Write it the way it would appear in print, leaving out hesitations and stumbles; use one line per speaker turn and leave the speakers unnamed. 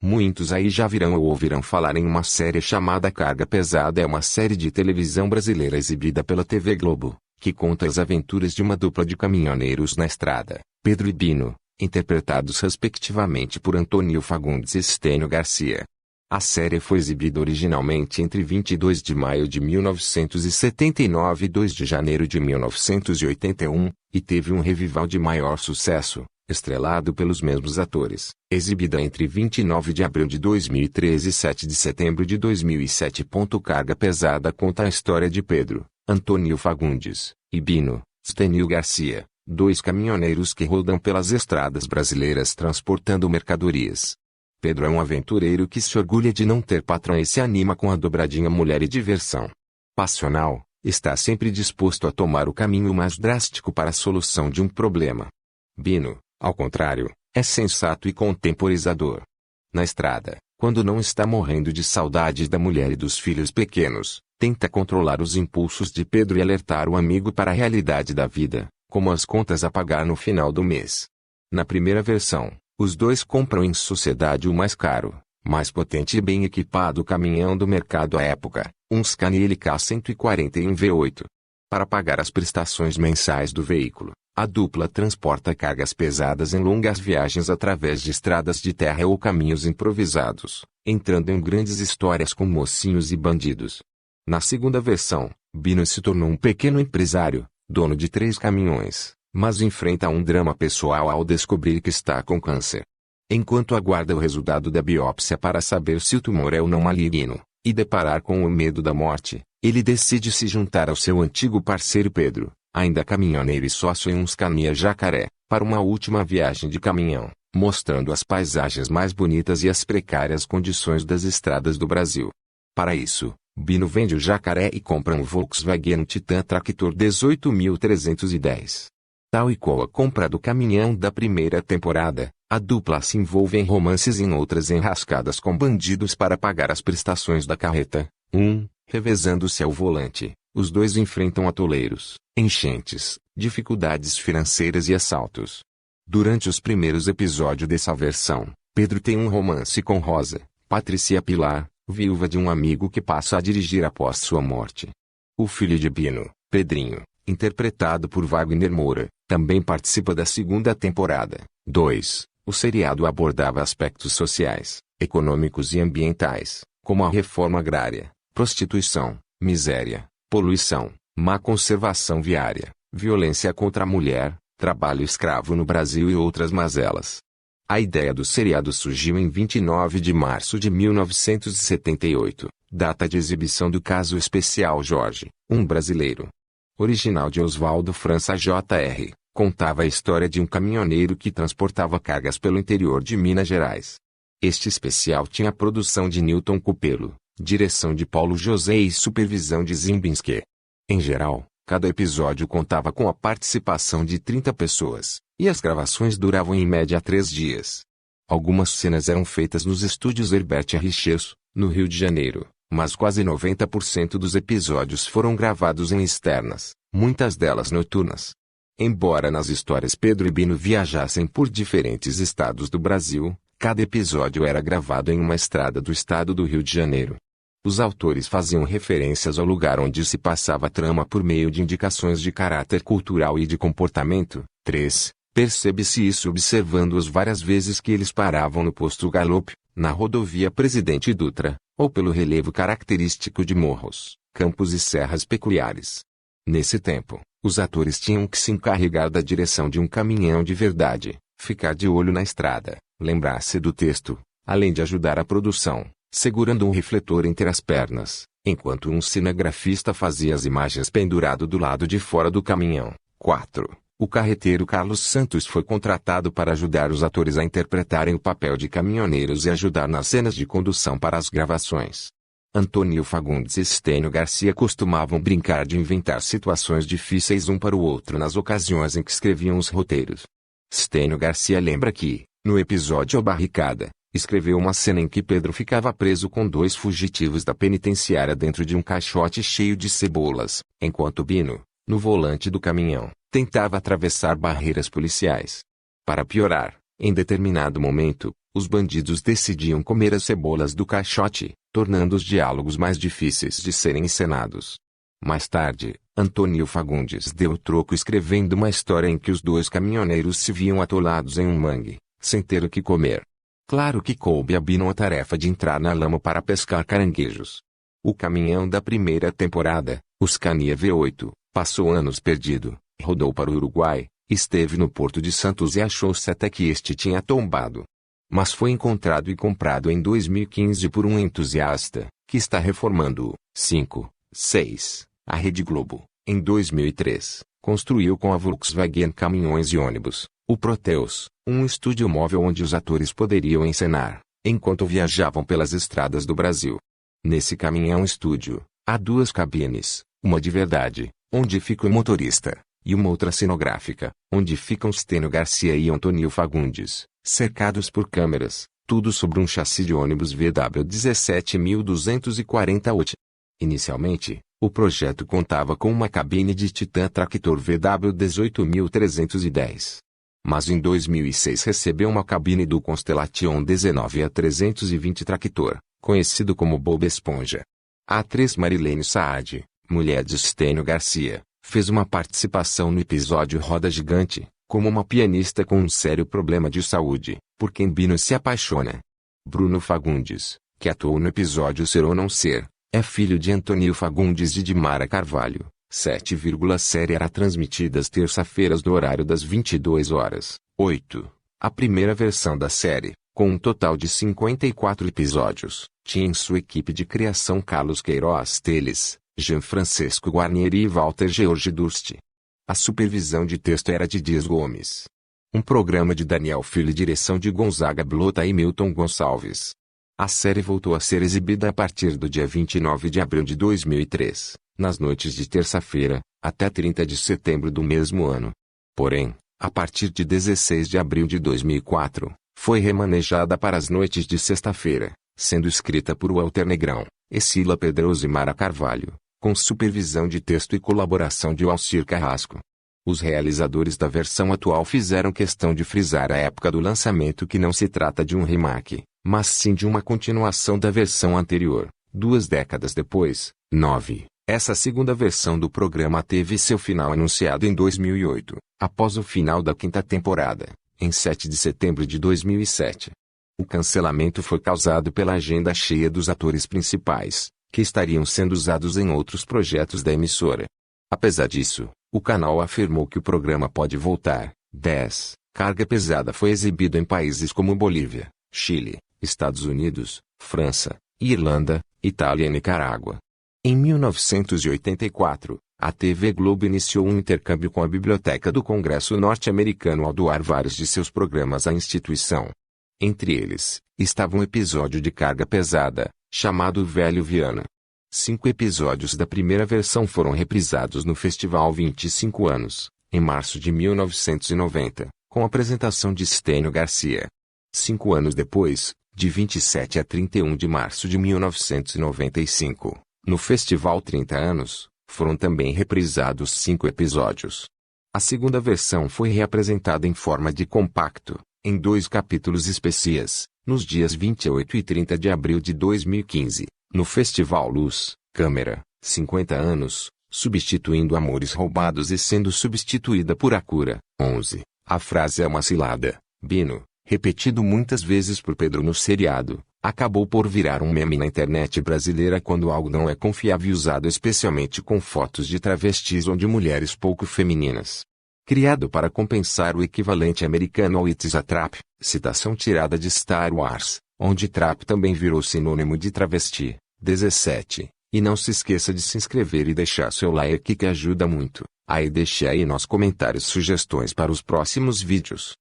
Muitos aí já viram ou ouvirão falar em uma série chamada Carga Pesada. É uma série de televisão brasileira exibida pela TV Globo, que conta as aventuras de uma dupla de caminhoneiros na estrada, Pedro e Bino, interpretados respectivamente por Antônio Fagundes e Stênio Garcia. A série foi exibida originalmente entre 22 de maio de 1979 e 2 de janeiro de 1981, e teve um revival de maior sucesso, estrelado pelos mesmos atores, exibida entre 29 de abril de 2013 e 7 de setembro de 2007. Carga Pesada conta a história de Pedro, Antônio Fagundes, e Bino, Stênio Garcia, dois caminhoneiros que rodam pelas estradas brasileiras transportando mercadorias. Pedro é um aventureiro que se orgulha de não ter patrão e se anima com a dobradinha mulher e diversão. Passional, está sempre disposto a tomar o caminho mais drástico para a solução de um problema. Bino, ao contrário, é sensato e contemporizador. Na estrada, quando não está morrendo de saudades da mulher e dos filhos pequenos, tenta controlar os impulsos de Pedro e alertar o amigo para a realidade da vida, como as contas a pagar no final do mês. Na primeira versão, os dois compram em sociedade o mais caro, mais potente e bem equipado caminhão do mercado à época, um Scania LK 141 V8. Para pagar as prestações mensais do veículo, a dupla transporta cargas pesadas em longas viagens através de estradas de terra ou caminhos improvisados, entrando em grandes histórias com mocinhos e bandidos. Na segunda versão, Bino se tornou um pequeno empresário, dono de 3 caminhões, mas enfrenta um drama pessoal ao descobrir que está com câncer. Enquanto aguarda o resultado da biópsia para saber se o tumor é ou não maligno, e deparar com o medo da morte, ele decide se juntar ao seu antigo parceiro Pedro, ainda caminhoneiro e sócio em um Scania Jacaré, para uma última viagem de caminhão, mostrando as paisagens mais bonitas e as precárias condições das estradas do Brasil. Para isso, Bino vende o Jacaré e compra um Volkswagen Titan Tractor 18.310. Tal e qual a compra do caminhão da primeira temporada, a dupla se envolve em romances e em outras enrascadas com bandidos para pagar as prestações da carreta. Revezando-se ao volante, os dois enfrentam atoleiros, enchentes, dificuldades financeiras e assaltos. Durante os primeiros episódios dessa versão, Pedro tem um romance com Rosa, Patrícia Pilar, viúva de um amigo que passa a dirigir após sua morte. O filho de Bino, Pedrinho, interpretado por Wagner Moura, também participa da segunda temporada. O seriado abordava aspectos sociais, econômicos e ambientais, como a reforma agrária, prostituição, miséria, poluição, má conservação viária, violência contra a mulher, trabalho escravo no Brasil e outras mazelas. A ideia do seriado surgiu em 29 de março de 1978, data de exibição do caso especial Jorge, um brasileiro. Original de Oswaldo França Jr., contava a história de um caminhoneiro que transportava cargas pelo interior de Minas Gerais. Este especial tinha a produção de Newton Cupelo, direção de Paulo José e supervisão de Zimbinski. Em geral, cada episódio contava com a participação de 30 pessoas, e as gravações duravam em média 3 dias. Algumas cenas eram feitas nos estúdios Herbert Richards, no Rio de Janeiro, mas quase 90% dos episódios foram gravados em externas, muitas delas noturnas. Embora nas histórias Pedro e Bino viajassem por diferentes estados do Brasil, cada episódio era gravado em uma estrada do estado do Rio de Janeiro. Os autores faziam referências ao lugar onde se passava a trama por meio de indicações de caráter cultural e de comportamento. Percebe-se isso observando-os várias vezes que eles paravam no posto Galop, na rodovia Presidente Dutra, ou pelo relevo característico de morros, campos e serras peculiares. Nesse tempo, os atores tinham que se encarregar da direção de um caminhão de verdade, ficar de olho na estrada, lembrar-se do texto, além de ajudar a produção, segurando um refletor entre as pernas, enquanto um cinegrafista fazia as imagens pendurado do lado de fora do caminhão. O carreteiro Carlos Santos foi contratado para ajudar os atores a interpretarem o papel de caminhoneiros e ajudar nas cenas de condução para as gravações. Antônio Fagundes e Stênio Garcia costumavam brincar de inventar situações difíceis um para o outro nas ocasiões em que escreviam os roteiros. Stênio Garcia lembra que, no episódio A Barricada, escreveu uma cena em que Pedro ficava preso com 2 fugitivos da penitenciária dentro de um caixote cheio de cebolas, enquanto Bino, no volante do caminhão, tentava atravessar barreiras policiais. Para piorar, em determinado momento, Os bandidos decidiam comer as cebolas do caixote, tornando os diálogos mais difíceis de serem encenados. Mais tarde, Antônio Fagundes deu o troco escrevendo uma história em que os dois caminhoneiros se viam atolados em um mangue, sem ter o que comer. Claro que coube a Bino a tarefa de entrar na lama para pescar caranguejos. O caminhão da primeira temporada, o Scania V8, passou anos perdido, rodou para o Uruguai, esteve no Porto de Santos e achou-se até que este tinha tombado. Mas foi encontrado e comprado em 2015 por um entusiasta, que está reformando-o. 5, 6. A Rede Globo, em 2003, construiu com a Volkswagen caminhões e ônibus, o Proteus, um estúdio móvel onde os atores poderiam encenar, enquanto viajavam pelas estradas do Brasil. Nesse caminhão-estúdio, há duas cabines, uma de verdade, onde fica o motorista, e uma outra cenográfica, onde ficam Stênio Garcia e Antônio Fagundes, cercados por câmeras, tudo sobre um chassi de ônibus VW 17.240 Inicialmente, o projeto contava com uma cabine de Titan Tractor VW 18.310. Mas em 2006 recebeu uma cabine do Constellation 19A320 Tractor, conhecido como Bob Esponja. A atriz Marilene Saad, mulher de Stênio Garcia, fez uma participação no episódio Roda Gigante, como uma pianista com um sério problema de saúde, por quem Bino se apaixona. Bruno Fagundes, que atuou no episódio Ser ou Não Ser, é filho de Antônio Fagundes e de Mara Carvalho. 7, série era transmitida às terça-feiras no horário das 22 horas. 8. A primeira versão da série, com um total de 54 episódios, tinha em sua equipe de criação Carlos Queiroz Teles, Jean Francisco Guarnieri e Walter George Durst. A supervisão de texto era de Dias Gomes. Um programa de Daniel Filho e direção de Gonzaga Blota e Milton Gonçalves. A série voltou a ser exibida a partir do dia 29 de abril de 2003, nas noites de terça-feira, até 30 de setembro do mesmo ano. Porém, a partir de 16 de abril de 2004, foi remanejada para as noites de sexta-feira, sendo escrita por Walter Negrão, Escila Pedroso e Mara Carvalho, com supervisão de texto e colaboração de Alcir Carrasco. Os realizadores da versão atual fizeram questão de frisar a época do lançamento que não se trata de um remake, mas sim de uma continuação da versão anterior, 2 décadas depois. 9. Essa segunda versão do programa teve seu final anunciado em 2008, após o final da quinta temporada, em 7 de setembro de 2007. O cancelamento foi causado pela agenda cheia dos atores principais, que estariam sendo usados em outros projetos da emissora. Apesar disso, o canal afirmou que o programa pode voltar. 10. Carga Pesada foi exibido em países como Bolívia, Chile, Estados Unidos, França, Irlanda, Itália e Nicarágua. Em 1984, a TV Globo iniciou um intercâmbio com a Biblioteca do Congresso norte-americano ao doar vários de seus programas à instituição. Entre eles, estava um episódio de Carga Pesada, chamado Velho Viana. 5 episódios da primeira versão foram reprisados no Festival 25 anos, em março de 1990, com a apresentação de Stênio Garcia. 5 anos depois, de 27 a 31 de março de 1995, no Festival 30 anos, foram também reprisados 5 episódios. A segunda versão foi reapresentada em forma de compacto, em 2 capítulos especiais, nos dias 28 e 30 de abril de 2015, no Festival Luz, Câmera, 50 anos, substituindo Amores Roubados e sendo substituída por A Cura. 11. A frase é uma cilada, Bino, repetido muitas vezes por Pedro no seriado, acabou por virar um meme na internet brasileira quando algo não é confiável e usado especialmente com fotos de travestis ou de mulheres pouco femininas. Criado para compensar o equivalente americano ao It's a Trap, citação tirada de Star Wars, onde trap também virou sinônimo de travesti. 17. E não se esqueça de se inscrever e deixar seu like que ajuda muito. Aí deixe aí nos comentários sugestões para os próximos vídeos.